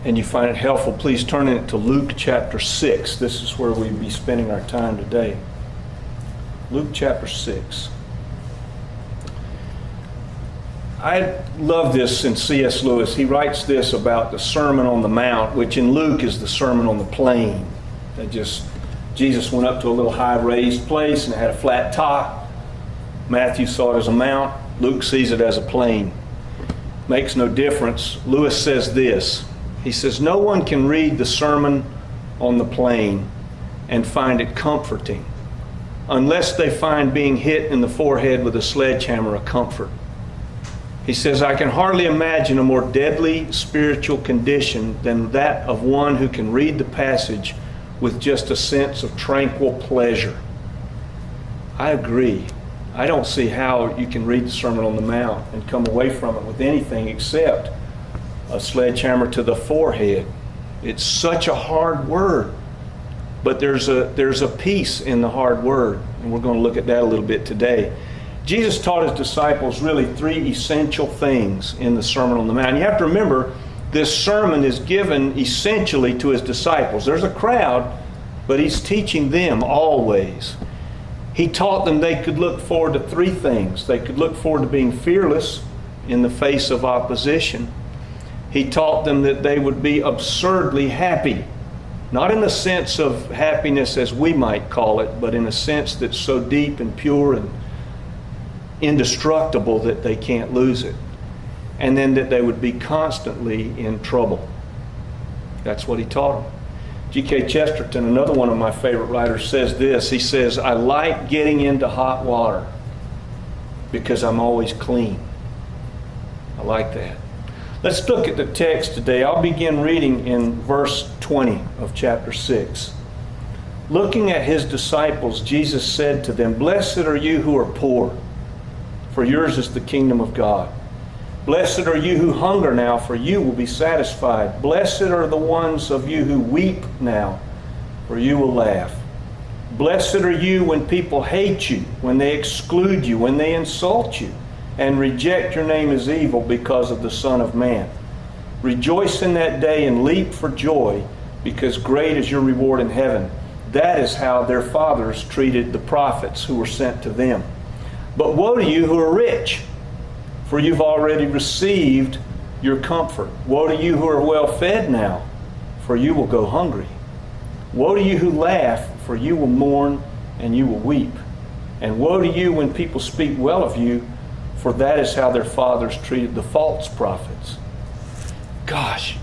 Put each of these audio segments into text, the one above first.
and you find it helpful, please turn it to Luke chapter 6. This is where we'll be spending our time today. Luke chapter 6. I love this in C.S. Lewis. He writes this about the Sermon on the Mount, which in Luke is the Sermon on the Plain. Jesus went up to a little high raised place and it had a flat top. Matthew saw it as a mount. Luke sees it as a plain. Makes no difference. Lewis says this. He says, no one can read the Sermon on the Plain and find it comforting unless they find being hit in the forehead with a sledgehammer a comfort. He says, I can hardly imagine a more deadly spiritual condition than that of one who can read the passage with just a sense of tranquil pleasure. I agree. I don't see how you can read the Sermon on the Mount and come away from it with anything except a sledgehammer to the forehead. It's such a hard word, but there's a peace in the hard word, and we're going to look at that a little bit today. Jesus taught his disciples really three essential things in the Sermon on the Mount. You have to remember, this sermon is given essentially to his disciples. There's a crowd, but he's teaching them always. He taught them they could look forward to three things. They could look forward to being fearless in the face of opposition. He taught them that they would be absurdly happy. Not in the sense of happiness as we might call it, but in a sense that's so deep and pure and indestructible that they can't lose it. And then that they would be constantly in trouble. That's what he taught them. G.K. Chesterton, another one of my favorite writers, says this. He says, I like getting into hot water because I'm always clean. I like that. Let's look at the text today. I'll begin reading in verse 20 of chapter 6. Looking at his disciples, Jesus said to them, Blessed are you who are poor, for yours is the kingdom of God. Blessed are you who hunger now, for you will be satisfied. Blessed are the ones of you who weep now, for you will laugh. Blessed are you when people hate you, when they exclude you, when they insult you, and reject your name as evil because of the Son of Man. Rejoice in that day and leap for joy, because great is your reward in heaven. That is how their fathers treated the prophets who were sent to them. But woe to you who are rich, for you've already received your comfort. Woe to you who are well fed now, for you will go hungry. Woe to you who laugh, for you will mourn and you will weep. And woe to you when people speak well of you, for that is how their fathers treated the false prophets. Gosh.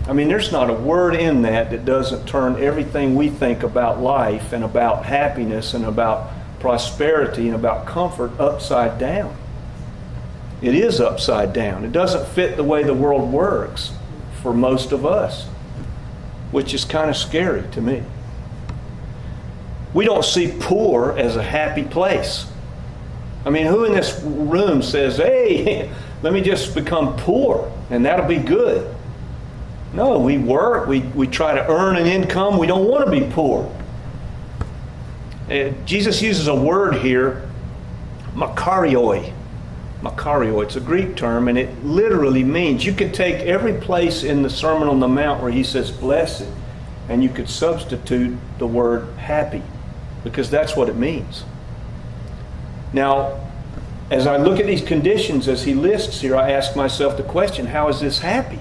I mean, there's not a word in that doesn't turn everything we think about life and about happiness and about prosperity and about comfort upside down. It is upside down. It doesn't fit the way the world works for most of us, which is kind of scary to me. We don't see poor as a happy place. I mean, who in this room says, hey, let me just become poor and that'll be good? No, we work, we try to earn an income. We don't want to be poor. Jesus uses a word here, makarioi. Makarioi, it's a Greek term, and it literally means, you could take every place in the Sermon on the Mount where he says blessed, and you could substitute the word happy, because that's what it means. Now, as I look at these conditions as he lists here, I ask myself the question, how is this happy?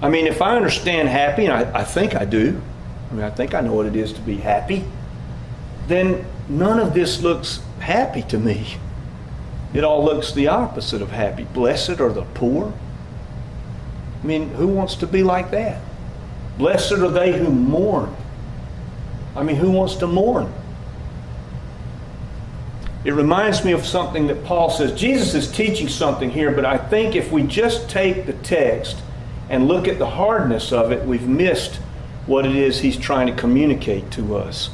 I mean, if I understand happy, and I think I do, I think I know what it is to be happy, then none of this looks happy to me. It all looks the opposite of happy. Blessed are the poor. I mean, who wants to be like that? Blessed are they who mourn. I mean, who wants to mourn? It reminds me of something that Paul says. Jesus is teaching something here, but I think if we just take the text and look at the hardness of it, we've missed what it is he's trying to communicate to us.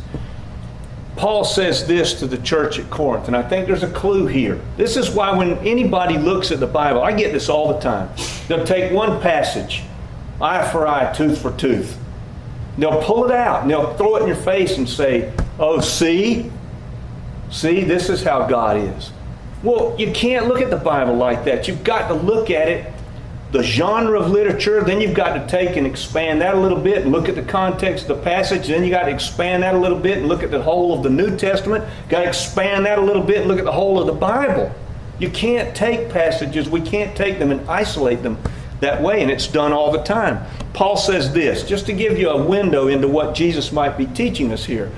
Paul says this to the church at Corinth, and I think there's a clue here. This is why when anybody looks at the Bible, I get this all the time. They'll take one passage, eye for eye, tooth for tooth. They'll pull it out, and they'll throw it in your face and say, oh, see, this is how God is. Well, you can't look at the Bible like that. You've got to look at it the genre of literature, then you've got to take and expand that a little bit and look at the context of the passage, then you got to expand that a little bit and look at the whole of the New Testament, got to expand that a little bit and look at the whole of the Bible. You can't take passages, we can't take them and isolate them that way, and it's done all the time. Paul says this, just to give you a window into what Jesus might be teaching us here.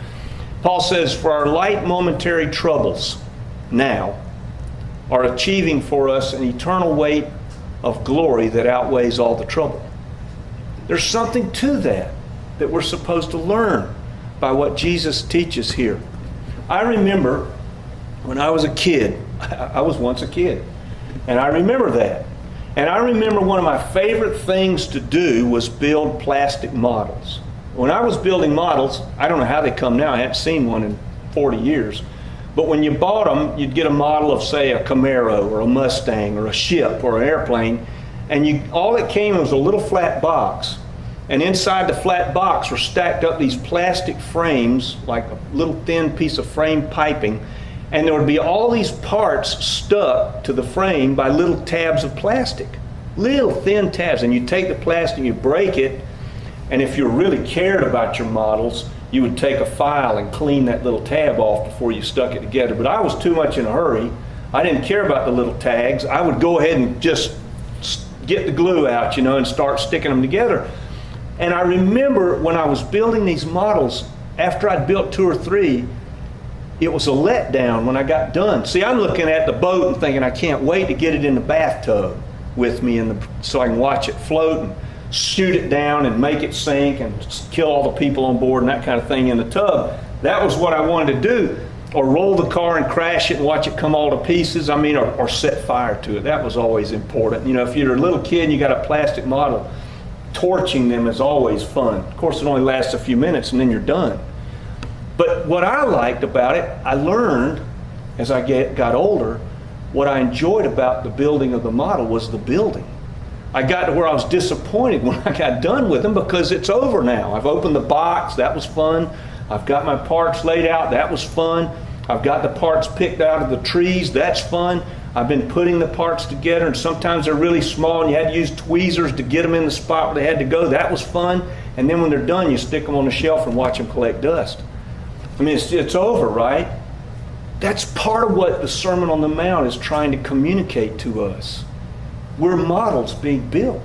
Paul says, for our light momentary troubles now are achieving for us an eternal weight of glory that outweighs all the trouble. There's something to that we're supposed to learn by what Jesus teaches here. I remember when I was a kid, I was once a kid, and I remember that. And I remember one of my favorite things to do was build plastic models. When I was building models, I don't know how they come now, I haven't seen one in 40 years, but when you bought them, you'd get a model of, say, a Camaro or a Mustang or a ship or an airplane, and all that came was a little flat box. And inside the flat box were stacked up these plastic frames, like a little thin piece of frame piping, and there would be all these parts stuck to the frame by little tabs of plastic. Little thin tabs. And you take the plastic, you break it, and if you really cared about your models, you would take a file and clean that little tab off before you stuck it together. But I was too much in a hurry. I didn't care about the little tags. I would go ahead and just get the glue out, and start sticking them together. And I remember when I was building these models, after I'd built 2 or 3, it was a letdown when I got done. See, I'm looking at the boat and thinking I can't wait to get it in the bathtub with me so I can watch it float and shoot it down and make it sink and kill all the people on board and that kind of thing in the tub. That was what I wanted to do. Or roll the car and crash it and watch it come all to pieces. Or set fire to it. That was always important. If you're a little kid and you got a plastic model, torching them is always fun. Of course, it only lasts a few minutes and then you're done. But what I liked about it, I learned as I got older, what I enjoyed about the building of the model was the building. I got to where I was disappointed when I got done with them because it's over now. I've opened the box, that was fun. I've got my parts laid out, that was fun. I've got the parts picked out of the trees, that's fun. I've been putting the parts together, and sometimes they're really small and you had to use tweezers to get them in the spot where they had to go. That was fun. And then when they're done, you stick them on the shelf and watch them collect dust. It's over, right? That's part of what the Sermon on the Mount is trying to communicate to us. We're models being built.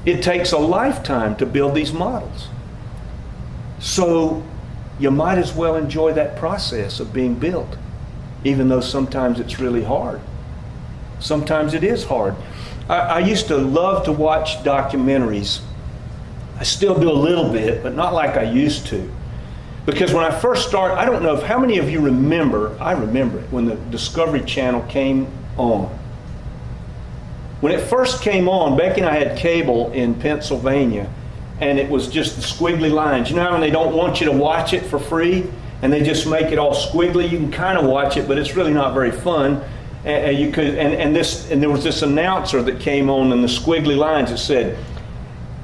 It takes a lifetime to build these models. So you might as well enjoy that process of being built, even though sometimes it's really hard. Sometimes it is hard. I used to love to watch documentaries. I still do a little bit, but not like I used to. Because when I first started, I don't know how many of you remember, I remember it, when the Discovery Channel came on. When it first came on, Becky and I had cable in Pennsylvania, and it was just the squiggly lines. You know how when they don't want you to watch it for free, and they just make it all squiggly? You can kind of watch it, but it's really not very fun. And there was this announcer that came on in the squiggly lines that said,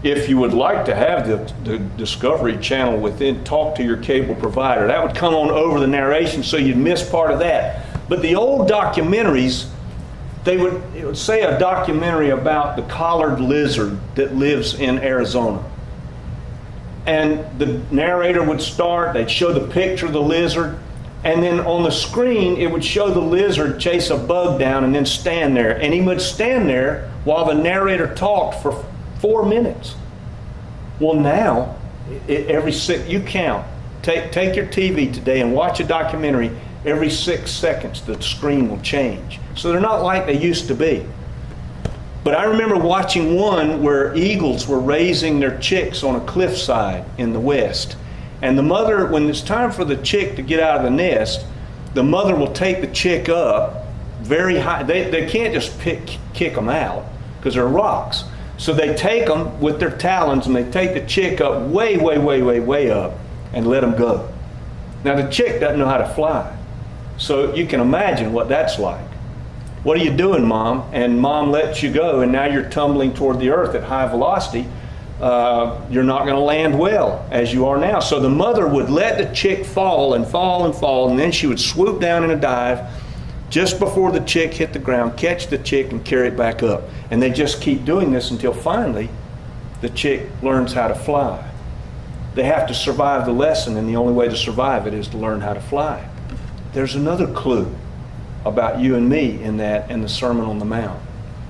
if you would like to have the Discovery Channel talk to your cable provider. That would come on over the narration, so you'd miss part of that. But the old documentaries, it would say a documentary about the collared lizard that lives in Arizona. And the narrator would start, they'd show the picture of the lizard, and then on the screen it would show the lizard chase a bug down and then stand there. And he would stand there while the narrator talked for 4 minutes. Well, now, you count. Take your TV today and watch a documentary. Every 6 seconds the screen will change. So they're not like they used to be. But I remember watching one where eagles were raising their chicks on a cliffside in the West. And the mother, when it's time for the chick to get out of the nest, the mother will take the chick up very high. They can't just kick them out because they're rocks. So they take them with their talons and they take the chick up way, way, way, way, way up and let them go. Now the chick doesn't know how to fly. So you can imagine what that's like. What are you doing, Mom? And Mom lets you go, and now you're tumbling toward the earth at high velocity. You're not going to land well as you are now. So the mother would let the chick fall and fall and fall, and then she would swoop down in a dive, just before the chick hit the ground, catch the chick and carry it back up. And they just keep doing this until finally the chick learns how to fly. They have to survive the lesson, and the only way to survive it is to learn how to fly. There's another clue about you and me in that and the Sermon on the Mount.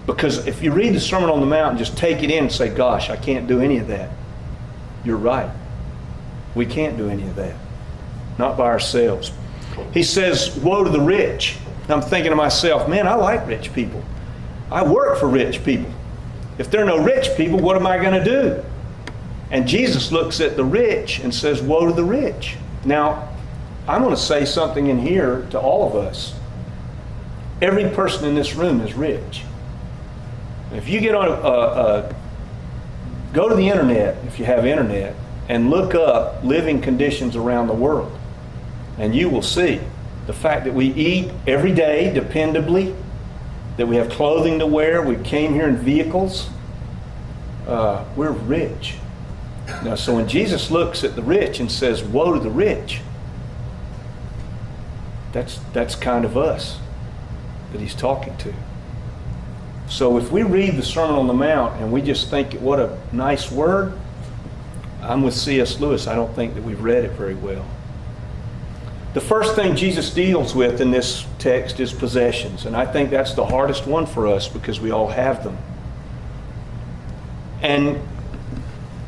Because if you read the Sermon on the Mount and just take it in and say, gosh, I can't do any of that, you're right. We can't do any of that. Not by ourselves. He says, woe to the rich. I'm thinking to myself, man, I like rich people. I work for rich people. If there are no rich people, what am I going to do? And Jesus looks at the rich and says, woe to the rich. Now, I'm going to say something in here to all of us. Every person in this room is rich. If you get on go to the internet, if you have internet, and look up living conditions around the world, and you will see the fact that we eat every day dependably, that we have clothing to wear, we came here in vehicles, we're rich. Now, so when Jesus looks at the rich and says, woe to the rich, that's kind of us that he's talking to. So if we read the Sermon on the Mount and we just think, what a nice word, I'm with C.S. Lewis. I don't think that we've read it very well. The first thing Jesus deals with in this text is possessions. And I think that's the hardest one for us because we all have them. And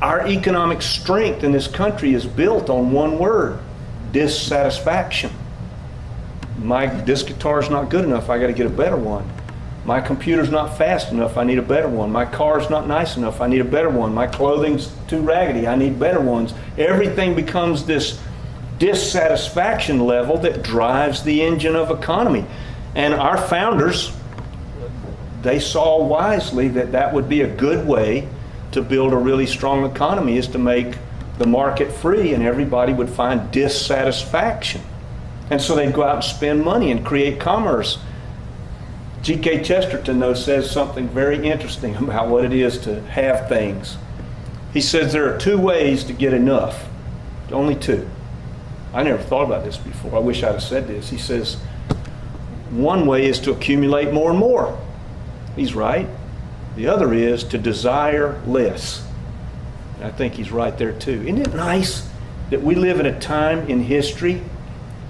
our economic strength in this country is built on one word: dissatisfaction. This guitar's not good enough, I got to get a better one. My computer's not fast enough, I need a better one. My car's not nice enough, I need a better one. My clothing's too raggedy, I need better ones. Everything becomes this dissatisfaction level that drives the engine of economy. And our founders, they saw wisely that that would be a good way to build a really strong economy, is to make the market free and everybody would find dissatisfaction. And so they'd go out and spend money and create commerce. G.K. Chesterton, though, says something very interesting about what it is to have things. He says there are two ways to get enough. Only two. I never thought about this before. I wish I'd have said this. He says, one way is to accumulate more and more. He's right. The other is to desire less. And I think he's right there too. Isn't it nice that we live in a time in history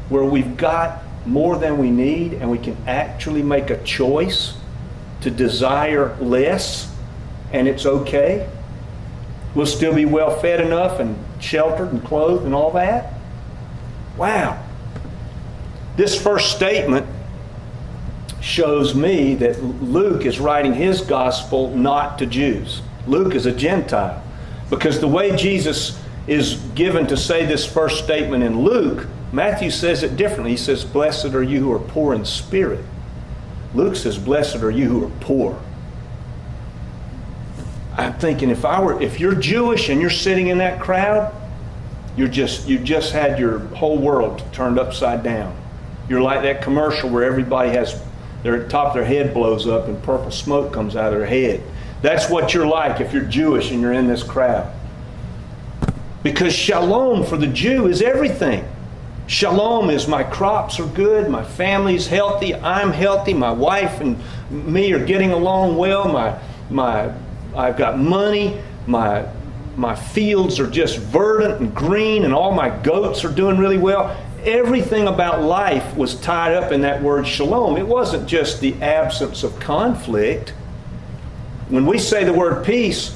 where we've got more than we need and we can actually make a choice to desire less, and it's okay? We'll still be well fed enough and sheltered and clothed and all that? Wow. This first statement shows me that Luke is writing his gospel not to Jews. Luke is a Gentile. Because the way Jesus is given to say this first statement in Luke, Matthew says it differently. He says, blessed are you who are poor in spirit. Luke says, blessed are you who are poor. I'm thinking, if you're Jewish and you're sitting in that crowd, you just had your whole world turned upside down. You're like that commercial where everybody has their top of their head blows up and purple smoke comes out of their head. That's what you're like if you're Jewish and you're in this crowd. Because shalom for the Jew is everything. Shalom is my crops are good, my family's healthy, I'm healthy, my wife and me are getting along well, I've got money, my fields are just verdant and green, and all my goats are doing really well. Everything about life was tied up in that word shalom. It wasn't just the absence of conflict. When we say the word peace,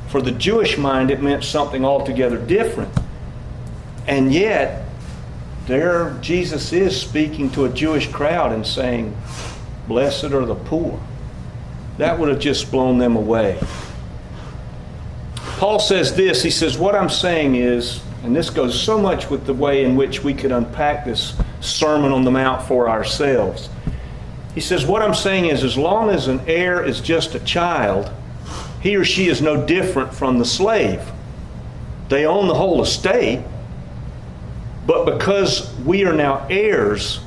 for the Jewish mind, it meant something altogether different. And yet, there Jesus is speaking to a Jewish crowd and saying, blessed are the poor. That would have just blown them away. Paul says this, he says, what I'm saying is, and this goes so much with the way in which we could unpack this Sermon on the Mount for ourselves. He says, what I'm saying is, as long as an heir is just a child, he or she is no different from the slave. They own the whole estate, but because we are now heirs,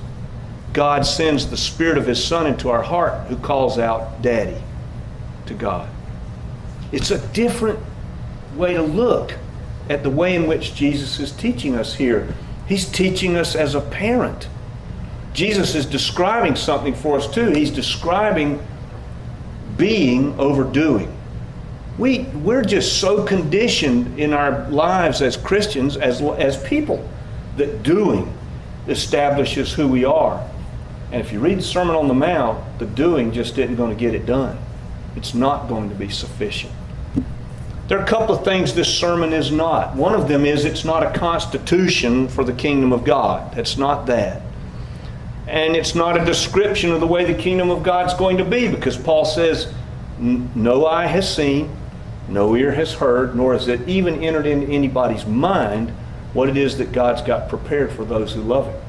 God sends the Spirit of His Son into our heart, who calls out, Daddy, to God. It's a different way to look at the way in which Jesus is teaching us here. He's teaching us as a parent. Jesus is describing something for us too. He's describing being over doing. We're just so conditioned in our lives as Christians, as people, that doing establishes who we are. And if you read the Sermon on the Mount, the doing just isn't going to get it done. It's not going to be sufficient. There are a couple of things this sermon is not. One of them is it's not a constitution for the kingdom of God. It's not that. And it's not a description of the way the kingdom of God's going to be, because Paul says, no eye has seen, no ear has heard, nor has it even entered into anybody's mind what it is that God's got prepared for those who love Him.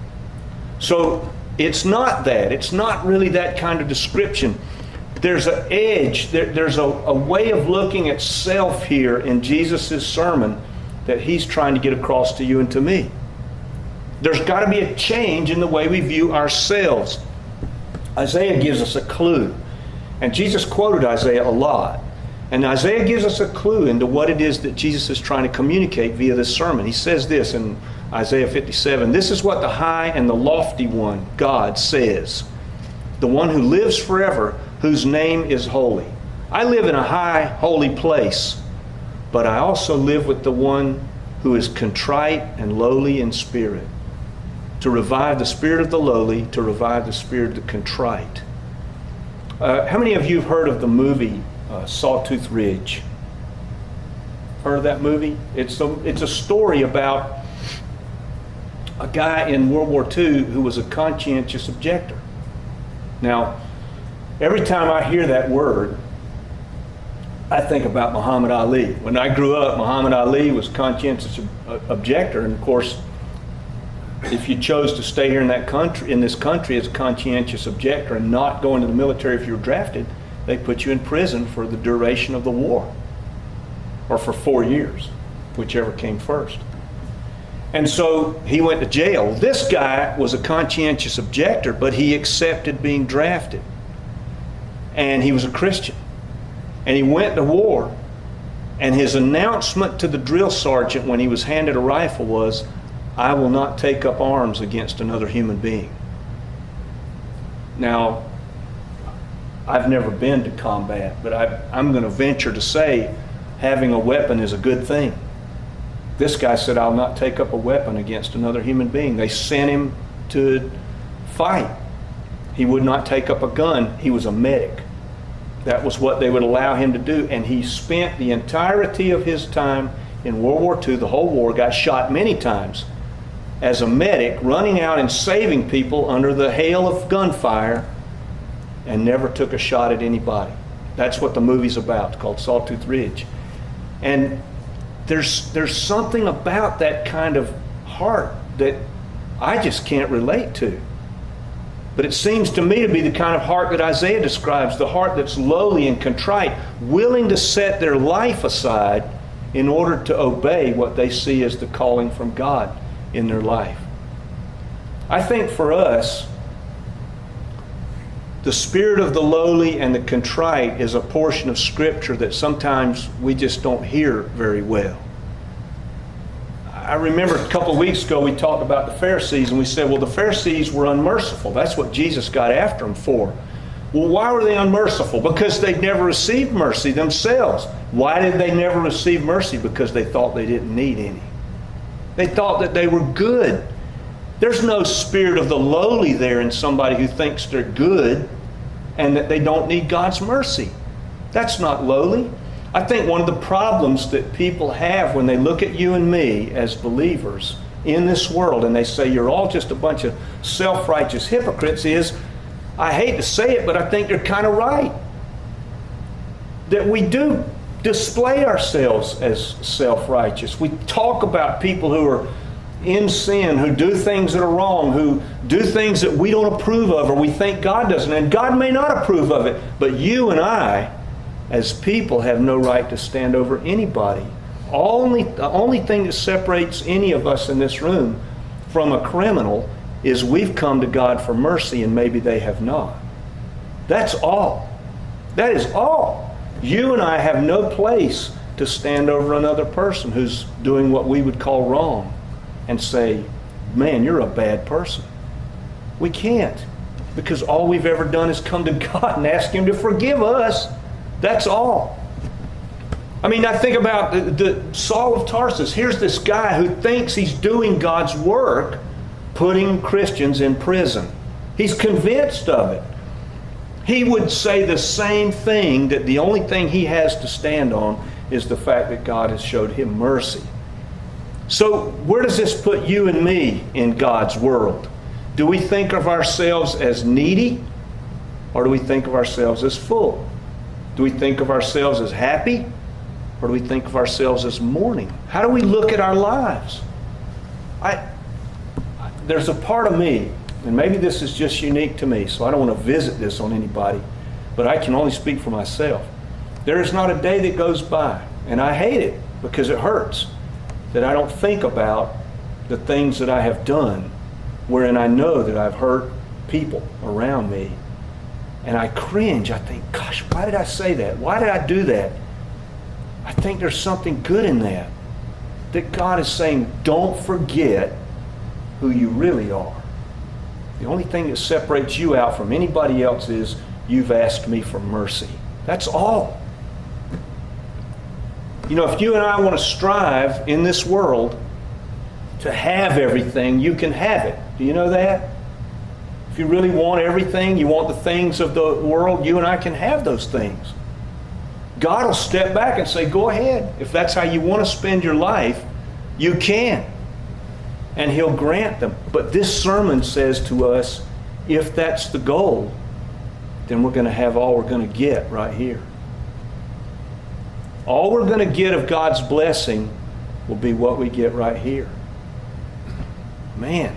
So it's not that. It's not really that kind of description. There's an edge, there's a way of looking at self here in Jesus' sermon that He's trying to get across to you and to me. There's got to be a change in the way we view ourselves. Isaiah gives us a clue. And Jesus quoted Isaiah a lot. And Isaiah gives us a clue into what it is that Jesus is trying to communicate via this sermon. He says this in Isaiah 57, "This is what the high and the lofty one, God, says, the one who lives forever, whose name is holy. I live in a high, holy place, but I also live with the one who is contrite and lowly in spirit, to revive the spirit of the lowly, to revive the spirit of the contrite." How many of you have heard of the movie Sawtooth Ridge? Heard of that movie? It's a story about a guy in World War II who was a conscientious objector. Now, every time I hear that word, I think about Muhammad Ali. When I grew up, Muhammad Ali was a conscientious objector, and of course, if you chose to stay here in this country as a conscientious objector and not go into the military if you were drafted, they put you in prison for the duration of the war, or for 4 years, whichever came first. And so he went to jail. This guy was a conscientious objector, but he accepted being drafted. And he was a Christian. And he went to war, and his announcement to the drill sergeant when he was handed a rifle was, "I will not take up arms against another human being." Now, I've never been to combat, but I'm going to venture to say having a weapon is a good thing. This guy said, "I'll not take up a weapon against another human being." They sent him to fight. He would not take up a gun. He was a medic. That was what they would allow him to do. And he spent the entirety of his time in World War II, the whole war, got shot many times, as a medic, running out and saving people under the hail of gunfire, and never took a shot at anybody. That's what the movie's about. It's called Sawtooth Ridge. And there's something about that kind of heart that I just can't relate to. But it seems to me to be the kind of heart that Isaiah describes, the heart that's lowly and contrite, willing to set their life aside in order to obey what they see as the calling from God in their life. I think for us, the spirit of the lowly and the contrite is a portion of Scripture that sometimes we just don't hear very well. I remember a couple of weeks ago we talked about the Pharisees, and we said, well, the Pharisees were unmerciful. That's what Jesus got after them for. Well, why were they unmerciful? Because they'd never received mercy themselves. Why did they never receive mercy? Because they thought they didn't need any. They thought that they were good. There's no spirit of the lowly there in somebody who thinks they're good and that they don't need God's mercy. That's not lowly. I think one of the problems that people have when they look at you and me as believers in this world and they say you're all just a bunch of self-righteous hypocrites is, I hate to say it, but I think they're kind of right. That we do display ourselves as self-righteous. We talk about people who are in sin, who do things that are wrong, who do things that we don't approve of or we think God doesn't. And God may not approve of it, but you and I, as people, have no right to stand over anybody. The only thing that separates any of us in this room from a criminal is we've come to God for mercy and maybe they have not. That's all. That is all. You and I have no place to stand over another person who's doing what we would call wrong and say, man, you're a bad person. We can't. Because all we've ever done is come to God and ask Him to forgive us. That's all. I mean, I think about the Saul of Tarsus. Here's this guy who thinks he's doing God's work, putting Christians in prison. He's convinced of it. He would say the same thing, that the only thing he has to stand on is the fact that God has showed him mercy. So where does this put you and me in God's world? Do we think of ourselves as needy, or do we think of ourselves as full? Do we think of ourselves as happy, or do we think of ourselves as mourning? How do we look at our lives? There's a part of me, and maybe this is just unique to me, so I don't want to visit this on anybody, but I can only speak for myself. There is not a day that goes by, and I hate it because it hurts, that I don't think about the things that I have done, wherein I know that I've hurt people around me, and I cringe. I think, gosh, why did I say that? Why did I do that? I think there's something good in that. That God is saying, don't forget who you really are. The only thing that separates you out from anybody else is you've asked me for mercy. That's all. You know, if you and I want to strive in this world to have everything, you can have it. Do you know that? If you really want everything, you want the things of the world, you and I can have those things. God will step back and say, go ahead. If that's how you want to spend your life, you can. And He'll grant them. But this sermon says to us, if that's the goal, then we're going to have all we're going to get right here. All we're going to get of God's blessing will be what we get right here. Man,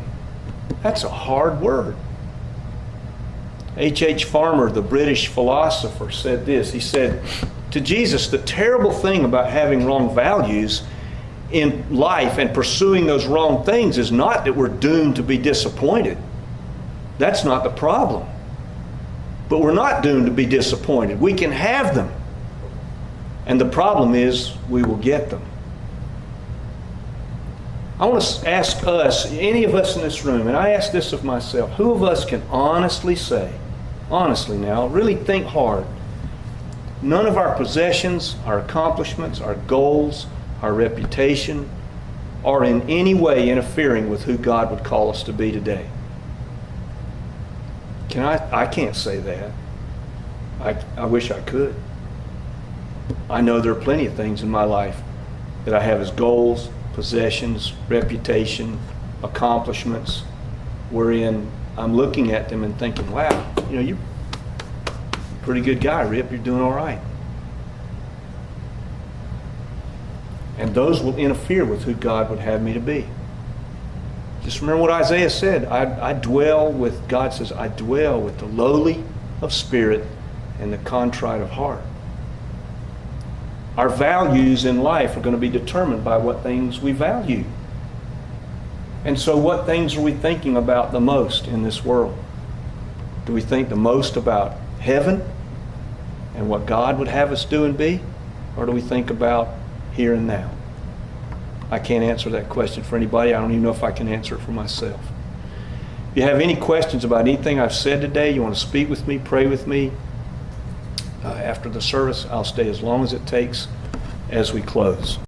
that's a hard word. H. Farmer, the British philosopher, said this. He said, to Jesus, the terrible thing about having wrong values in life and pursuing those wrong things is not that we're doomed to be disappointed. That's not the problem. But we're not doomed to be disappointed. We can have them. And the problem is we will get them. I want to ask us, any of us in this room, and I ask this of myself, who of us can honestly say, honestly now, really think hard, none of our possessions, our accomplishments, our goals, our reputation are in any way interfering with who God would call us to be today? I can't say that. I wish I could. I know there are plenty of things in my life that I have as goals, possessions, reputation, accomplishments, wherein I'm looking at them and thinking, wow, you know, you're a pretty good guy, Rip. You're doing all right. And those will interfere with who God would have me to be. Just remember what Isaiah said. God says, I dwell with the lowly of spirit and the contrite of heart. Our values in life are going to be determined by what things we value. And so what things are we thinking about the most in this world? Do we think the most about heaven and what God would have us do and be? Or do we think about here and now? I can't answer that question for anybody. I don't even know if I can answer it for myself. If you have any questions about anything I've said today, you want to speak with me, pray with me, after the service, I'll stay as long as it takes as we close.